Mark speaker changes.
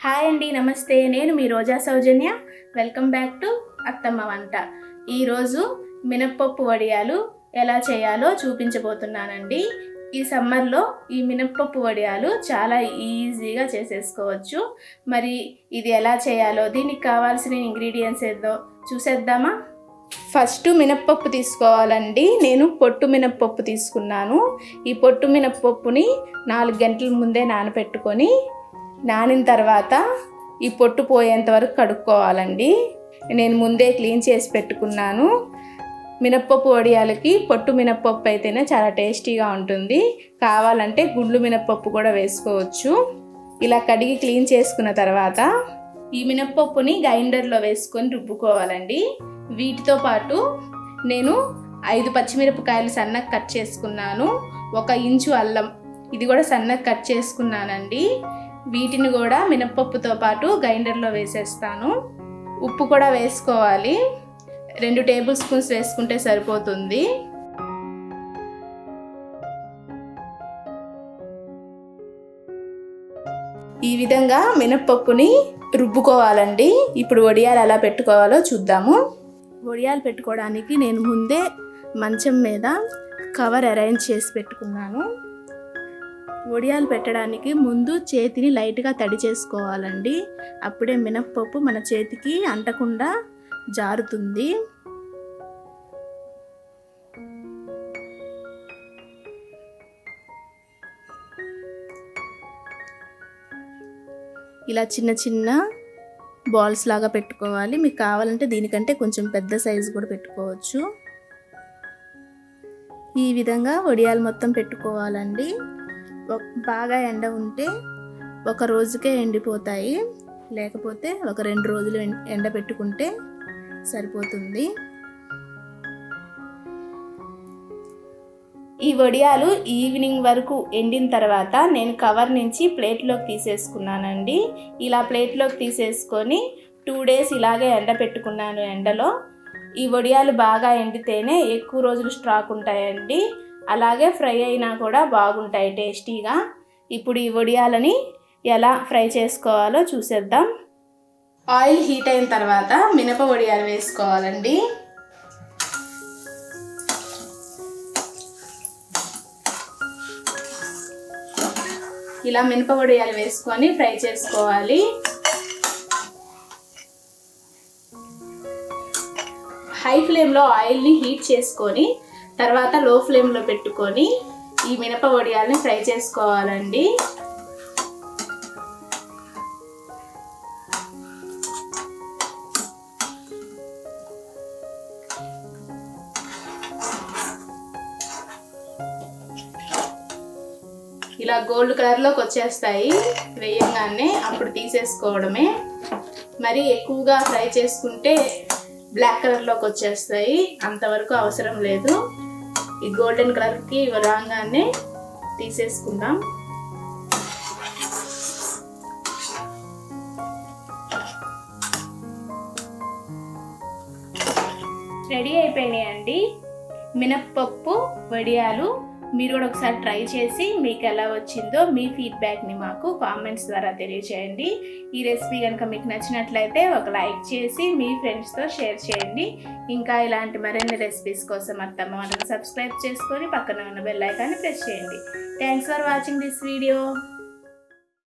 Speaker 1: Hi అండి, నమస్తే. నేను మీ రోజా సౌజన్య. వెల్కమ్ బ్యాక్ టు అత్తమ్మ వంట. ఈరోజు మినప్పప్పు వడియాలు ఎలా చేయాలో చూపించబోతున్నానండి. ఈ సమ్మర్లో ఈ మినప్పప్పు వడియాలు చాలా ఈజీగా చేసేసుకోవచ్చు. మరి ఇది ఎలా చేయాలో, దీనికి కావాల్సిన ఇంగ్రీడియంట్స్ ఏదో చూసేద్దామా? ఫస్ట్ మినప్పప్పు తీసుకోవాలండి. నేను పొట్టు మినప్పప్పు తీసుకున్నాను. ఈ పొట్టు మినప్పప్పుని 4 గంటల ముందే నానబెట్టుకొని, నానిన తర్వాత ఈ పొట్టు పోయేంత వరకు కడుక్కోవాలండి. నేను ముందే క్లీన్ చేసి పెట్టుకున్నాను. మినప్పప్పు వడియాలకి పొట్టు మినప్పప్పు అయితేనే చాలా టేస్టీగా ఉంటుంది. కావాలంటే గుండ్లు మినప్పప్పు కూడా వేసుకోవచ్చు. ఇలా కడిగి క్లీన్ చేసుకున్న తర్వాత ఈ మినప్పప్పుని గ్రైండర్లో వేసుకొని రుబ్బుకోవాలండి. వీటితో పాటు నేను 5 పచ్చిమిరపకాయలు సన్నగా కట్ చేసుకున్నాను. 1 ఇంచు అల్లం, ఇది కూడా సన్నగా కట్ చేసుకున్నానండి. వీటిని కూడా మినప్పప్పుతో పాటు గ్రైండర్లో వేసేస్తాను. ఉప్పు కూడా వేసుకోవాలి. 2 టేబుల్ స్పూన్స్ వేసుకుంటే సరిపోతుంది. ఈ విధంగా మినప్పప్పుని రుబ్బుకోవాలండి. ఇప్పుడు వడియాలు ఎలా పెట్టుకోవాలో చూద్దాము. వడియాలు పెట్టుకోవడానికి నేను ముందే మంచం మీద కవర్ అరేంజ్ చేసి పెట్టుకున్నాను. వడియాలు పెట్టడానికి ముందు చేతిని లైట్గా తడి చేసుకోవాలండి. అప్పుడే మినప్పప్పు మన చేతికి అంటకుండా జారుతుంది. ఇలా చిన్న చిన్న బాల్స్ లాగా పెట్టుకోవాలి. మీకు కావాలంటే దీనికంటే కొంచెం పెద్ద సైజు కూడా పెట్టుకోవచ్చు. ఈ విధంగా వడియాలు మొత్తం పెట్టుకోవాలండి. బాగా ఎండ ఉంటే 1 రోజుకే ఎండిపోతాయి, లేకపోతే 2 రోజులు ఎండ పెట్టుకుంటే సరిపోతుంది. ఈ వడియాలు ఈవినింగ్ వరకు ఎండిన తర్వాత నేను కవర్ నుంచి ప్లేట్లోకి తీసేసుకున్నానండి. ఇలా ప్లేట్లోకి తీసేసుకొని 2 డేస్ ఇలాగే ఎండ పెట్టుకున్నాను ఎండలో. ఈ వడియాలు బాగా ఎండితేనే ఎక్కువ రోజులు స్టాక్ ఉంటాయండి. అలాగే ఫ్రై అయినా కూడా బాగుంటాయి టేస్టీగా. ఇప్పుడు ఈ వడియాలని ఎలా ఫ్రై చేసుకోవాలో చూసేద్దాం. ఆయిల్ హీట్ అయిన తర్వాత మినప వడియాలు వేసుకోవాలండి. ఇలా మినప వడియాలు వేసుకొని ఫ్రై చేసుకోవాలి. హై ఫ్లేమ్లో ఆయిల్ని హీట్ చేసుకొని తర్వాత లో ఫ్లేమ్లో పెట్టుకొని ఈ మినప వడియాలని ఫ్రై చేసుకోవాలండి. ఇలా గోల్డ్ కలర్లోకి వచ్చేస్తాయి వేయంగానే, అప్పుడు తీసేసుకోవడమే. మరి ఎక్కువగా ఫ్రై చేసుకుంటే బ్లాక్ కలర్లోకి వచ్చేస్తాయి, అంతవరకు అవసరం లేదు. ఈ గోల్డెన్ కలర్కి రాగానే తీసేసుకుందాం. రెడీ అయిపోయినాయండి మినప్పప్పు వడియాలు. మీరు కూడా ఒకసారి ట్రై చేసి మీకు ఎలా వచ్చిందో మీ ఫీడ్బ్యాక్ని మాకు కామెంట్స్ ద్వారా తెలియచేయండి. ఈ రెసిపీ కనుక మీకు నచ్చినట్లయితే ఒక లైక్ చేసి మీ ఫ్రెండ్స్తో షేర్ చేయండి. ఇంకా ఇలాంటి మరిన్ని రెసిపీస్ కోసం అత్తమ్మ వంటను సబ్స్క్రైబ్ చేసుకొని పక్కన ఉన్న బెల్ ఐకాన్ని ప్రెస్ చేయండి. Thanks for watching this video.